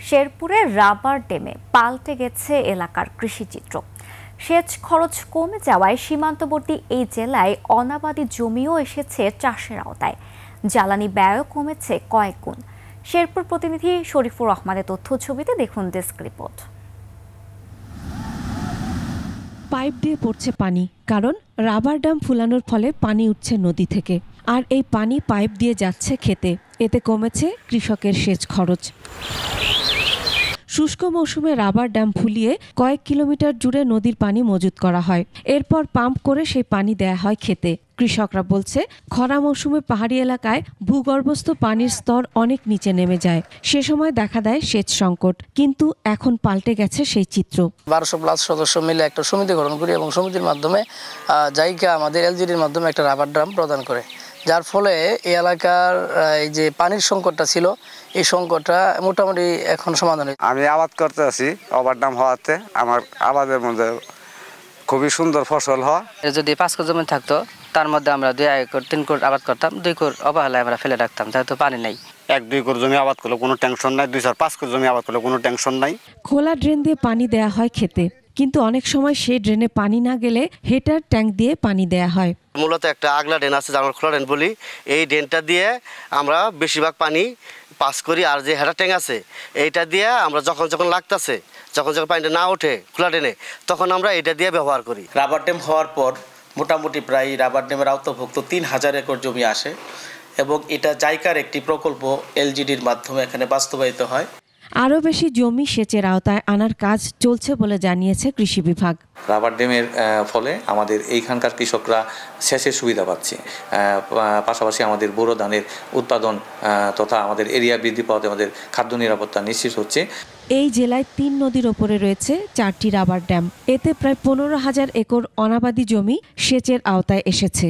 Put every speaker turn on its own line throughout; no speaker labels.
শেরপুরের রাবার ড্যামে পাল্টে গেছে এলাকার কৃষিচিত্র। সেচ খরচ কমে যাওয়ায় সীমান্তবর্তী এই জেলায় অনাবাদি জমিও এসেছে চাষের আওতায়। জ্বালানি ব্যয়ও কমেছে কয়েক গুণ। শেরপুর প্রতিনিধি শরীফুর রহমানের তথ্য ছবিতে দেখুন ডেস্ক রিপোর্ট।
পাইপ দিয়ে পড়ছে পানি, কারণ রাবার ড্যাম ফুলানোর ফলে পানি উঠছে নদী থেকে, আর এই পানি পাইপ দিয়ে যাচ্ছে খেতে। এতে কমেছে কৃষকের সেচ খরচ। শুষ্ক মৌসুমে রাবার ড্যাম ফুলিয়ে কয়েক কিলোমিটার জুড়ে নদীর পানি মজুত করা হয়। এরপর পাম্প করে সেই পানি দেয়া হয় খেতে। কৃষকরা বলছে, খরা মৌসুমে পাহাড়ি এলাকায় ভূগর্ভস্থ পানির স্তর অনেক নিচে নেমে যায়। সে সময় দেখা দেয় সেচ সংকট, কিন্তু এখন পাল্টে গেছে সেই চিত্র।
1200+ সদস্য মিলে একটা সমিতি গঠন করি এবং সমিতির মাধ্যমে জায়গা আমাদের এলজিডির মাধ্যমে একটা রাবার ড্রাম প্রদান করে, যার ফলে এই এলাকার এই যে পানির সংকটটা ছিল, এই সংকটটা মোটামুটি এখন সমাধান হয়েছে।
আমি আবাদ করতে আছি, রাবার ড্যাম হওয়াতে আমার আবাদের মধ্যে খুবই সুন্দর ফসল হয়।
যদি 5 একর জমি থাকতো, তার মধ্যে আমরা 2 একর 3 একর আবাদ করতাম, 2 একর অবহেলায় আমরা ফেলে রাখতাম, যেহেতু পানি নেই।
1-2 একর জমি আবাদ করলে কোনো টেনশন নাই, 2-4-5 একর জমি আবাদ করলে কোনো টেনশন নাই।
খোলা ড্রেন দিয়ে পানি দেয়া হয় খেতে, কিন্তু অনেক সময় সেই ড্রেনে পানি না গেলে হেটার ট্যাঙ্ক দিয়ে পানি দেয়া হয়।
মূলত একটা আগলা ড্রেন আছে, আমরা খোলা ড্রেন বলি। এই ড্রেনটা দিয়ে আমরা বেশিরভাগ পানি পাস করি, আর যে হেটার ট্যাঙ্ক আছে এইটা দিয়ে আমরা যখন লাগতেছে, যখন পানিটা না ওঠে খোলা ড্রেনে, তখন আমরা এটা দিয়ে ব্যবহার করি।
রাবার ড্যাম হওয়ার পর মোটামুটি প্রায় রাবার ড্যামের আওতাভুক্ত 3000 একর জমি আসে এবং এটা জাইকার একটি প্রকল্প এলজিডির মাধ্যমে এখানে বাস্তবায়িত হয়।
আরও বেশি জমি সেচের আওতায় আনার কাজ চলছে বলে জানিয়েছে কৃষি বিভাগ।
রাবার ড্যামের ফলে আমাদের এইখানকার কৃষকরা সেচের সুবিধা পাচ্ছে, পাশাপাশি আমাদের বোরো ধানের উৎপাদন তথা আমাদের এরিয়া বৃদ্ধি পাওয়াতে আমাদের খাদ্য নিরাপত্তা নিশ্চিত হচ্ছে।
এই জেলায় 3 নদীর ওপরে রয়েছে 4টি রাবার ড্যাম। এতে প্রায় 15,000 একর অনাবাদি জমি সেচের আওতায় এসেছে।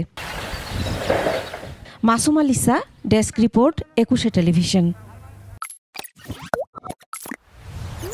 Masuma Lisa, desk report, 21 television.